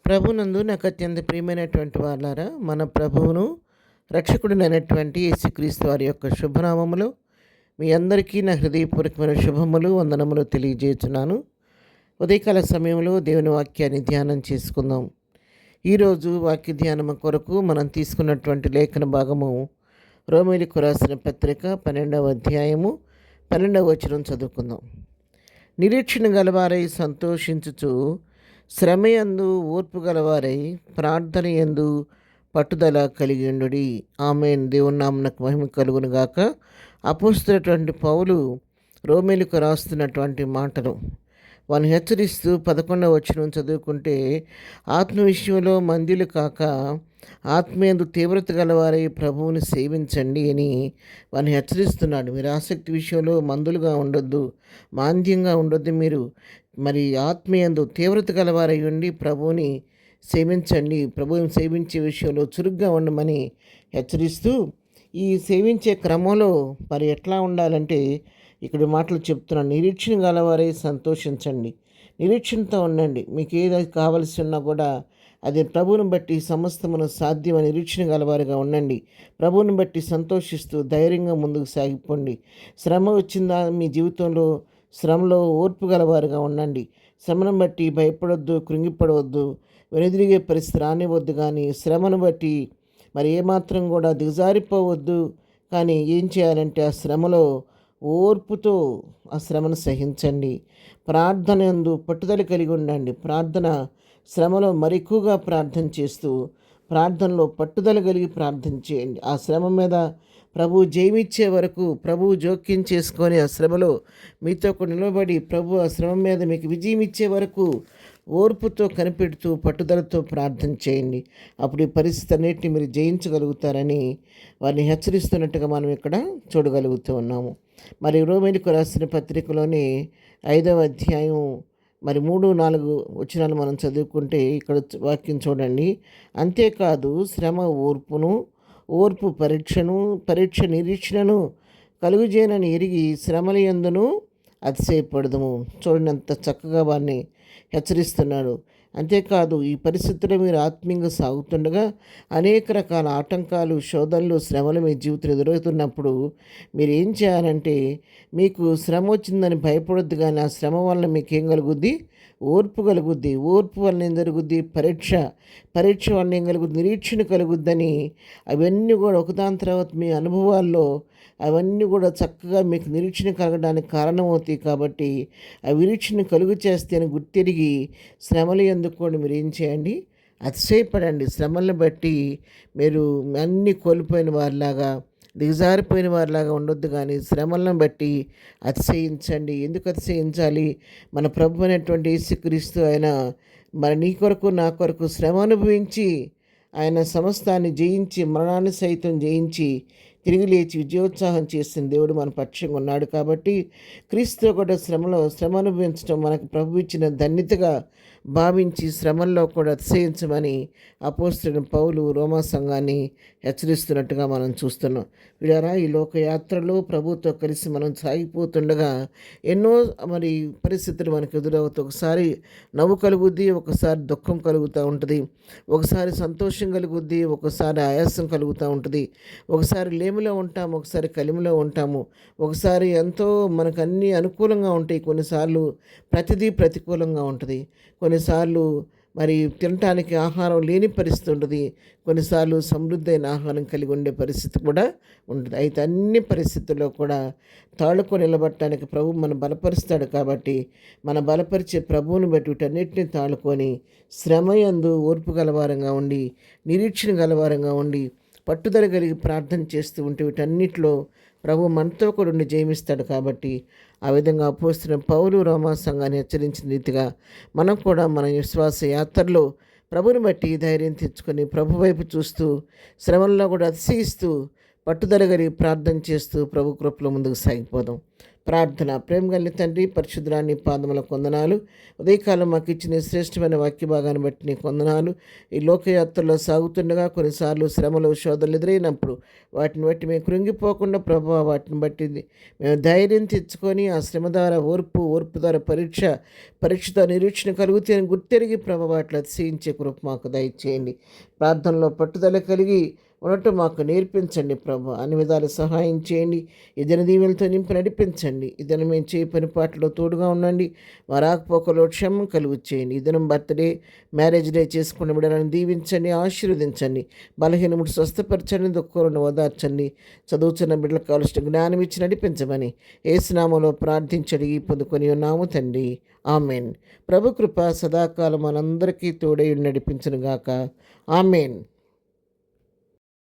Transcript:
ప్రభునందు నాకు అత్యంత ప్రియమైనటువంటి వాళ్ళారా, మన ప్రభువును రక్షకుడినైనటువంటి యేసుక్రీస్తు వారి యొక్క శుభనామములు మీ అందరికీ నా హృదయపూర్వకమైన శుభములు వందనములు తెలియజేస్తున్నాను. ఉదయకాల సమయంలో దేవుని వాక్యాన్ని ధ్యానం చేసుకుందాం. ఈరోజు వాక్య ధ్యానం కొరకు మనం తీసుకున్నటువంటి లేఖన భాగము రోమీయులకు రాసిన పత్రిక 12వ అధ్యాయము 12వ వచనం చదువుకుందాం. నిరీక్షణ గలవారై సంతోషించుచు శ్రమయందు ఓర్పు గలవారై ప్రార్థన యందు పట్టుదల కలిగి ఉండుడి. ఆమేన్. దేవుని నామమునకు మహిమ కలుగును గాక. అపోస్తలుడైనటువంటి పౌలు రోమీయులకు రాస్తున్నటువంటి మాటలు వారిని హెచ్చరిస్తూ 11వ వచనం చదువుకుంటే, ఆత్మ విషయంలో మందులు కాక ఆత్మీయందు తీవ్రత గలవారై ప్రభువుని సేవించండి అని వారిని హెచ్చరిస్తున్నాడు. మీరు ఆసక్తి విషయంలో మందులుగా ఉండొద్దు, మాంద్యంగా ఉండొద్దు. మీరు ఆత్మీయందు తీవ్రత గలవారై ఉండి ప్రభువుని సేవించండి. ప్రభువుని సేవించే విషయంలో చురుగ్గా ఉండమని హెచ్చరిస్తూ, ఈ సేవించే క్రమంలో ఎట్లా ఉండాలంటే ఇక్కడ మాటలు చెప్తున్నాను. నిరీక్షణ గలవారై సంతోషించండి, నిరీక్షణతో ఉండండి. మీకు ఏది కావలసి ఉన్నా కూడా అది ప్రభువుని బట్టి సమస్తమును సాధ్యమని నిరీక్షణ గలవారిగా ఉండండి. ప్రభువుని బట్టి సంతోషిస్తూ ధైర్యంగా ముందుకు సాగిపోండి. శ్రమ వచ్చిందా మీ జీవితంలో, శ్రమలో ఓర్పు గలవారుగా ఉండండి. శ్రమను బట్టి భయపడొద్దు, కృంగిపడవద్దు, వెనుదిరిగే పరిస్థితి రానివద్దు. కానీ శ్రమను బట్టి ఏమాత్రం కూడా దిగజారిపోవద్దు. కానీ ఏం చేయాలంటే ఆ శ్రమలో ఓర్పుతో ఆ శ్రమను సహించండి. ప్రార్థన యందు పట్టుదల కలిగి ఉండండి. ప్రార్థన శ్రమలో ఎక్కువగా ప్రార్థన చేస్తూ ప్రార్థనలో పట్టుదల కలిగి ప్రార్థన చేయండి. ఆ శ్రమ మీద ప్రభువు జయమిచ్చే వరకు ప్రభువు జోక్యం చేసుకొని ఆ శ్రమలో మీతో నిలబడి ప్రభు ఆ శ్రమ మీద మీకు విజయం ఇచ్చే వరకు ఓర్పుతో కనిపెడుతూ పట్టుదలతో ప్రార్థన చేయండి. అప్పుడు ఈ పరిస్థితి అన్నిటిని మీరు జయించగలుగుతారని వారిని హెచ్చరిస్తున్నట్టుగా మనం ఇక్కడ చూడగలుగుతూ ఉన్నాము. రోమీయులకు రాసిన పత్రికలోని 5వ అధ్యాయం 3-4 వచనాలు మనం చదువుకుంటే ఇక్కడ వాక్యం చూడండి. అంతేకాదు శ్రమ ఓర్పును, ఓర్పు పరీక్షను, పరీక్ష నిరీక్షణను కలుగుజేయనని ఎరిగి శ్రమల యందును అతిశయపడదుము. చూడండి ఎంత చక్కగా వారిని హెచ్చరిస్తున్నాడు. అంతేకాదు ఈ పరిస్థితుల్లో మీరు ఆత్మీయంగా సాగుతుండగా అనేక రకాల ఆటంకాలు, శోధనలు, శ్రమలు మీ జీవితంలో ఎదురవుతున్నప్పుడు మీరు ఏం చేయాలంటే, మీకు శ్రమ వచ్చిందని భయపడొద్దు. కానీ ఆ శ్రమ వల్ల మీకు ఏం కలుగుద్ది? ఓర్పు కలుగుద్ది. ఓర్పు వలన ఏం జరుగుద్ది? పరీక్ష వలన ఏం కలుగుద్ది? నిరీక్షణ కలుగుద్దని అవన్నీ కూడా ఒకదాని తర్వాత మీ అనుభవాల్లో అవన్నీ కూడా చక్కగా మీకు నిరీక్షణ కలగడానికి కారణమవుతాయి. కాబట్టి ఆ నిరీక్షణ కలుగు చేస్తే అని గుర్తిరిగి శ్రమలు ఎందుకు కూడా మీరు ఏం చేయండి? అతిశయపడండి. శ్రమలను బట్టి మీరు అన్నీ కోల్పోయిన వారిలాగా, దిగజారిపోయిన వారిలాగా ఉండొద్దు. కానీ శ్రమలను బట్టి అతిశయించండి. ఎందుకు అతిశయించాలి? మన ప్రభు అయినటువంటి యేసుక్రీస్తు ఆయన నీ కొరకు నా కొరకు శ్రమ అనుభవించి ఆయన సమస్తాన్ని జయించి, మరణాన్ని సైతం జయించి తిరిగి లేచి విజయోత్సాహం చేసిన దేవుడు మన పక్షంగా ఉన్నాడు. కాబట్టి క్రీస్తు కూడా శ్రమ అనుభవించడం మనకు ప్రభు ఇచ్చిన ధన్యతగా భావించి శ్రమల్లో కూడా అతిశయించమని అపోస్తలుడైన పౌలు రోమా సంఘాన్ని హెచ్చరిస్తున్నట్టుగా మనం చూస్తున్నాం. వీడారా, ఈ లోకయాత్రలో ప్రభుతో కలిసి మనం సాగిపోతుండగా ఎన్నో పరిస్థితులు మనకు ఎదురవుతాయి. ఒకసారి నవ్వు కలుగుద్ది, ఒకసారి దుఃఖం కలుగుతూ ఉంటుంది, ఒకసారి సంతోషం కలుగుద్ది, ఒకసారి ఆయాసం కలుగుతూ ఉంటుంది, ఒకసారి లేమిలో ఉంటాము, ఒకసారి కలిమిలో ఉంటాము, ఒకసారి ఎంతో మనకు అన్నీ అనుకూలంగా ఉంటాయి, కొన్నిసార్లు ప్రతిదీ ప్రతికూలంగా ఉంటుంది, కొన్నిసార్లు తినటానికి ఆహారం లేని పరిస్థితి ఉంటుంది, కొన్నిసార్లు సమృద్ధి అయిన ఆహారం కలిగి ఉండే పరిస్థితి కూడా ఉంటుంది. అయితే అన్ని పరిస్థితుల్లో కూడా తాళుకొని నిలబడటానికి ప్రభు మనం బలపరుస్తాడు. కాబట్టి మన బలపరిచే ప్రభువుని బట్టి వీటన్నిటిని తాళుకొని శ్రమయందు ఓర్పు గలవారంగా ఉండి, నిరీక్షణ గలవారంగా ఉండి, పట్టుదల కలిగి ప్రార్థన చేస్తూ ఉంటే వీటన్నిటిలో ప్రభు మనతో కూడా ఉండి జయమిస్తాడు. కాబట్టి ఆ విధంగా అపోస్తలుడైన పౌలు రోమా సంఘాన్ని హెచ్చరించిన రీతిగా మనం కూడా మన విశ్వాస యాత్రలో ప్రభుని బట్టి ధైర్యం తెచ్చుకొని ప్రభు వైపు చూస్తూ శ్రమల్లో కూడా అతిశయిస్తూ పట్టుదల కలిగి ప్రార్థన చేస్తూ ప్రభు కృపలో ముందుకు సాగిపోదాం. ప్రార్థన. ప్రేమ కలిగిన తండ్రి, పరిశుద్ధురాని పాదముల వందనాలు. ఉదయకాలం మాకు ఇచ్చిన శ్రేష్టమైన వాక్య భాగాన్ని బట్టి నీకు వందనాలు. ఈ లోకయాత్రలో సాగుతుండగా కొన్నిసార్లు శ్రమలు శోధనలు ఎదురైనప్పుడు వాటిని బట్టి మేము కృంగిపోకుండా ప్రభావ వాటిని బట్టి మేము ధైర్యం తెచ్చుకొని ఆ శ్రమ ద్వారా ఓర్పు ద్వారా పరీక్షతో నిరీక్షణ కలుగుతే అని గుర్తెరిగి ప్రభావ వాటిని అతిశయించే కృప మాకు దయచేయండి. ప్రార్థనలో పట్టుదల కలిగి ఉండటం మాకు నేర్పించండి ప్రభు. అన్ని విధాలు సహాయం చేయండి. ఈ దిన దీవెలతో నింపి నడిపించండి. ఈ దినం మేము చేయ పని పాటలో తోడుగా ఉండండి. మా రాకపోకలో క్షేమం కలుగు చేయండి. ఈ దినం బర్త్డే, మ్యారేజ్ డే చేసుకున్న బిడ్డలను దీవించండి, ఆశీర్వదించండి. బలహీనముడు స్వస్థపరచండి, దుఃఖంలో ఓదార్చండి. చదువుతున్న బిడ్డలకు కావలసిన జ్ఞానం ఇచ్చి నడిపించమని యేసు నామములో ప్రార్థించడి పొందుకొని ఉన్నాము తండ్రి. ఆమెన్. ప్రభు కృప సదాకాలం మనందరికీ తోడై నడిపించునుగాక. ఆమెన్.